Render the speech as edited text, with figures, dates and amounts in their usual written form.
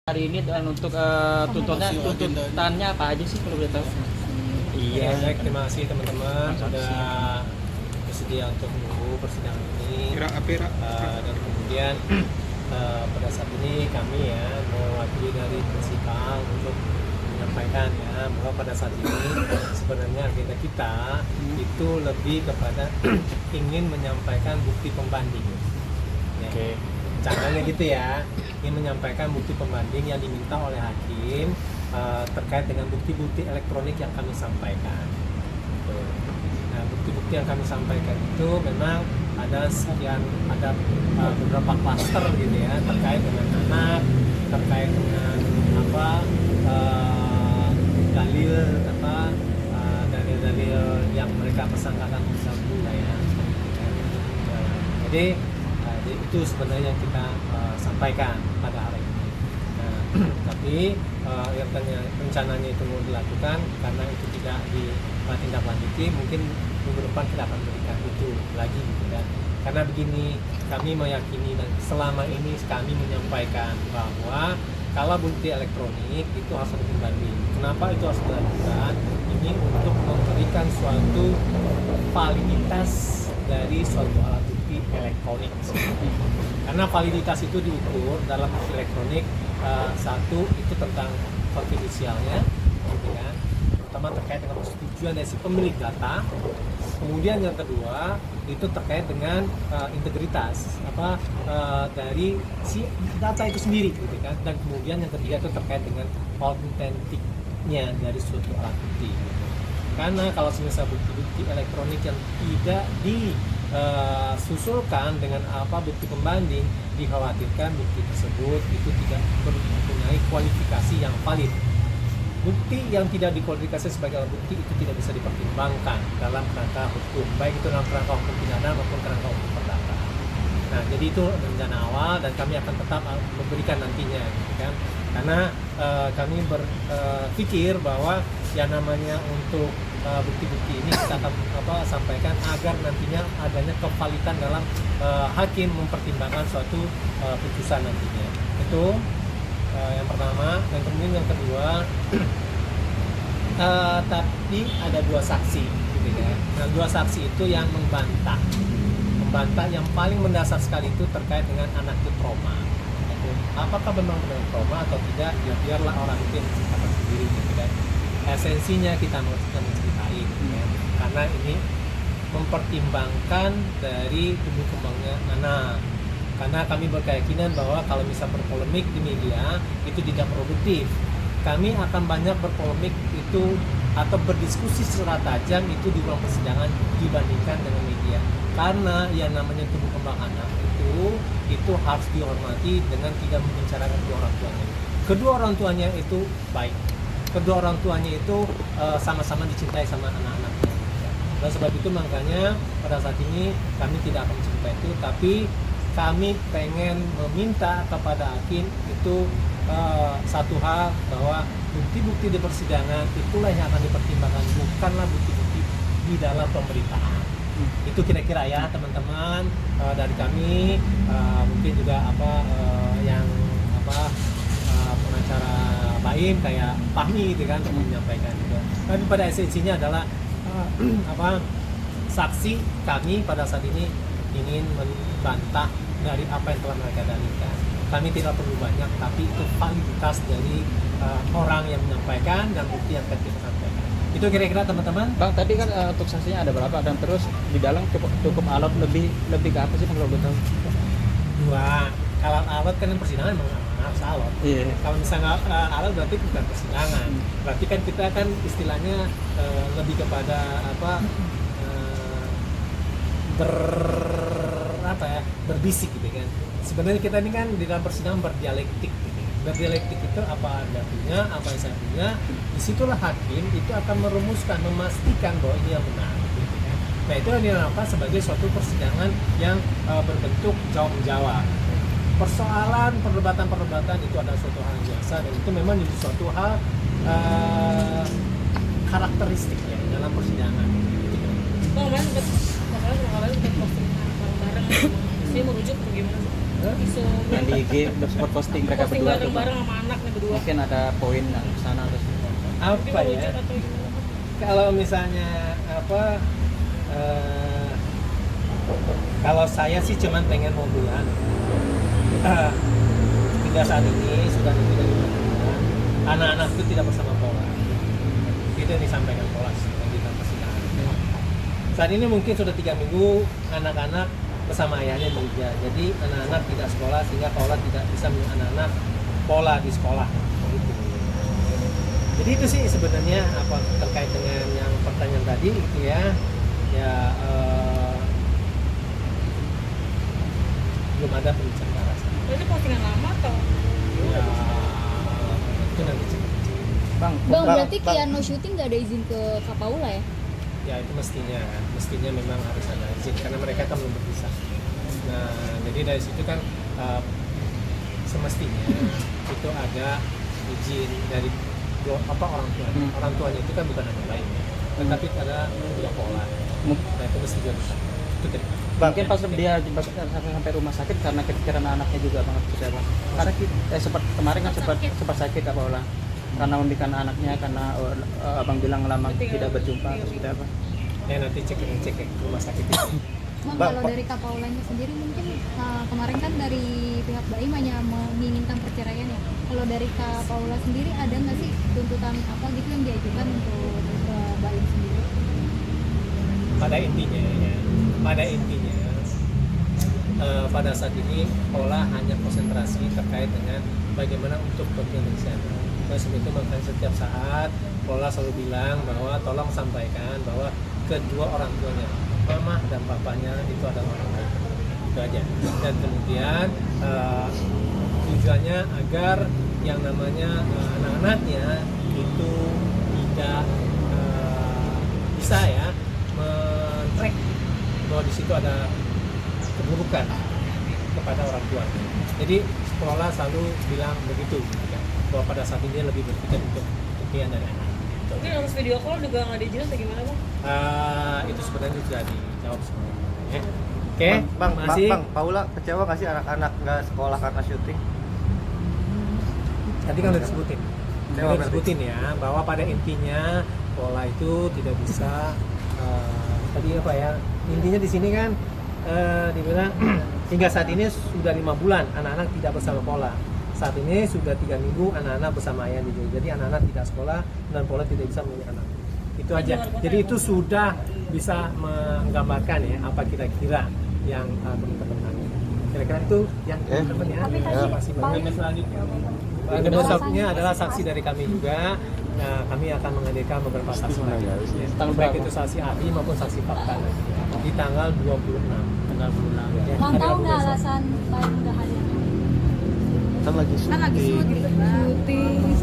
Hari ini dan untuk tuntutannya apa aja sih kalau boleh tahu? Iya, baik, terima kasih teman-teman sudah bersedia untuk menunggu persidangan ini. Dan kemudian pada saat ini kami ya mewakili dari prinsipal untuk menyampaikan ya bahwa pada saat ini sebenarnya agenda kita itu lebih kepada ingin menyampaikan bukti pembanding. Ya. Oke. Caranya gitu ya, ingin menyampaikan bukti pembanding yang diminta oleh hakim terkait dengan bukti-bukti elektronik yang kami sampaikan. Nah, bukti-bukti yang kami sampaikan itu memang ada beberapa klaster gitu ya, terkait dengan anak, terkait dengan dalil-dalil yang mereka persangkakan misalnya ya. Jadi itu sebenarnya yang kita sampaikan pada hari ini. Nah, tapi yang rencananya itu mau dilakukan karena itu tidak ditindaklanjuti, mungkin minggu depan kita akan berikan itu lagi gitu kan. Karena begini, kami meyakini dan selama ini kami menyampaikan bahwa kalau bukti elektronik itu harus dibanding. Kenapa itu harus dilakukan? Ini untuk memberikan suatu validitas dari suatu alat bukti elektronik. Karena validitas itu diukur dalam bukti elektronik, satu itu tentang konfidensialnya, gitu kan, terutama terkait dengan persetujuan dari si pemilik data. Kemudian yang kedua itu terkait dengan integritas dari si data itu sendiri, gitu kan. Dan kemudian yang ketiga itu terkait dengan autentiknya dari suatu alat bukti. Karena kalau misalnya bukti-bukti elektronik yang tidak disusulkan dengan bukti pembanding, dikhawatirkan bukti tersebut itu tidak mempunyai kualifikasi yang valid. Bukti yang tidak dikualifikasi sebagai alat bukti itu tidak bisa dipertimbangkan dalam kerangka hukum, baik itu dalam kerangka hukum pidana maupun kerangka hukum perdata. Nah, jadi itu rencana awal dan kami akan tetap memberikan nantinya, gitu kan? Karena kami berpikir bahwa yang namanya untuk bukti-bukti ini kita akan sampaikan agar nantinya adanya kevalitan dalam hakim mempertimbangkan suatu putusan nantinya. Itu yang pertama. Dan kemudian yang kedua, tapi ada dua saksi, gitu ya. Nah, dua saksi itu yang membantah yang paling mendasar sekali itu terkait dengan anak itu trauma. Apakah memang benar trauma atau tidak? Ya biarlah orang itu yang menceritakan sendiri, gitu kan. Esensinya kita menceritain, ya. Karena ini mempertimbangkan dari tumbuh kembangnya anak. Karena kami berkeyakinan bahwa kalau bisa berpolemik di media itu tidak produktif. Kami akan banyak berpolemik itu atau berdiskusi secara tajam itu di ruang persidangan dibandingkan dengan media. Karena yang namanya tumbuh kembang anak itu harus dihormati dengan tidak membicarakan kedua orang tuanya. Kedua orang tuanya itu baik. Kedua orang tuanya itu sama-sama dicintai sama anak-anaknya. Dan sebab itu makanya pada saat ini kami tidak akan mencintai itu, tapi kami pengen meminta kepada hakim itu satu hal, bahwa bukti-bukti di persidangan itulah yang akan dipertimbangkan, bukanlah bukti-bukti di dalam pemberitaan. Itu kira-kira ya teman-teman dari kami, mungkin juga pengacara Baim kayak Fahmi gitu kan untuk menyampaikan itu. Tapi pada esensinya adalah saksi kami pada saat ini ingin membantah dari apa yang telah mereka dalilkan. Kami tidak perlu banyak, tapi itu validitas dari orang yang menyampaikan dan bukti yang akan kita sampaikan. Itu kira-kira teman-teman. Bang, tadi kan untuk saksinya ada berapa dan terus di dalam cukup alat lebih ke apa sih kalau gue tahu? Dua. Alat kan persidangan memang harus alat. Iya. Kalau misalnya alat berarti bukan persidangan. Berarti kan kita kan istilahnya lebih kepada berbisik gitu kan. Sebenarnya kita ini kan di dalam persidangan berdialektik gitu. Berdialektik itu apa Anda punya, apa yang saya punya. Disitulah hakim itu akan merumuskan, memastikan bahwa ini yang benar gitu kan. Nah, itu yang dinamakan sebagai suatu persidangan yang berbentuk jawab-menjawab. Persoalan perdebatan itu adalah suatu hal yang biasa dan itu memang jadi suatu hal karakteristiknya dalam persidangan. Kemarin posting bareng-bareng, saya merujuk ke gimana sih? Bisa yang di IG sempat posting mereka posting berdua tuh, Bang. bareng-bareng sama anaknya berdua. Mungkin ada poin yang ke sana terus. Tapi Apa kalau ya? lucu atau gimana? Kalau misalnya apa? Kalau saya sih cuman pengen mau bilang, hingga saat ini sudah lebih dari 5 bulan, anak-anak itu tidak bersama pola. Itu yang disampaikan pola di persidangan. Saat ini mungkin sudah 3 minggu anak-anak bersama ayahnya di Jogja. Jadi anak-anak tidak sekolah sehingga pola tidak bisa melihat anak-anak pola di sekolah. Gitu. Jadi itu sih sebenarnya apa terkait dengan yang pertanyaan tadi itu ya. Belum ada pembicaraan ke arah sana. Itu postingan lama atau? Ya, itu nanti cek. Bang, Bang, berarti Kiano syuting nggak ada izin ke Kak Paula ya? Ya itu mestinya memang harus ada izin karena mereka kan belum berpisah. Nah jadi dari situ kan semestinya itu ada izin dari orang tuanya. Orang tuanya itu kan bukan anak lain, tetapi ada dua pola. Nah itu mesti juga bisa. Itu tadi. mungkin pas dia sampai rumah sakit karena kepikiran anaknya juga banget seperti apa. Karena sempat kemarin kan sempat sakit apa Paula. Karena membikan anaknya karena abang bilang lama tidak berjumpa atau seperti apa. Ya nanti cek ke rumah sakit itu. Bang, kalau dari Kak Paulanya sendiri mungkin kemarin kan dari pihak Baim hanya menginginkan perceraian ya. Kalau dari Kak Paula sendiri ada nggak sih tuntutan apa gitu yang diajukan untuk Baim sendiri? Pada intinya pada saat ini Paula hanya konsentrasi terkait dengan bagaimana untuk kepentingan bersama. Nah, sebab itu makanya setiap saat Paula selalu bilang bahwa tolong sampaikan bahwa kedua orang tuanya, mama dan papanya itu adalah orang baik. Itu aja. Dan kemudian tujuannya agar yang namanya anak-anaknya itu tidak bisa ya men-track bahwa di situ ada keburukan kepada orang tua. Jadi sekolah selalu bilang begitu, ya, bahwa pada saat ini lebih berpikir untuk kepentingan dari anak. Mungkin harus video call juga nggak diizinin atau gimana Bang? Itu sebenarnya sudah dijawab semuanya. Oke, Bang, masih. Bang, Paula kecewa nggak sih anak-anak nggak sekolah karena syuting? Tadi kan udah disebutin. Kecewa Udah berarti. disebutin ya, bahwa pada intinya pola itu tidak bisa tadi apa ya? Intinya di sini kan dibilang hingga saat ini sudah 5 bulan anak-anak tidak bersama pola. Saat ini sudah 3 minggu anak-anak bersama ayah di Jogja. Jadi anak-anak tidak sekolah dan pola tidak bisa melihat anak. Itu aja. Jadi itu sudah bisa menggambarkan ya apa kira-kira yang teman-teman. Kira-kira itu yang teman-teman ya. Terima kasih banyak. Selanjutnya. Besoknya adalah saksi dari kami juga. Nah, kami akan menghadirkan beberapa saksi lagi. Baik itu saksi ahli maupun saksi fakta di tanggal 26. Tanggal 26. Ya, Bang, hari tahu Rabu nggak besok. alasan Baim nggak hadir? Kan lagi syuting. Syuting.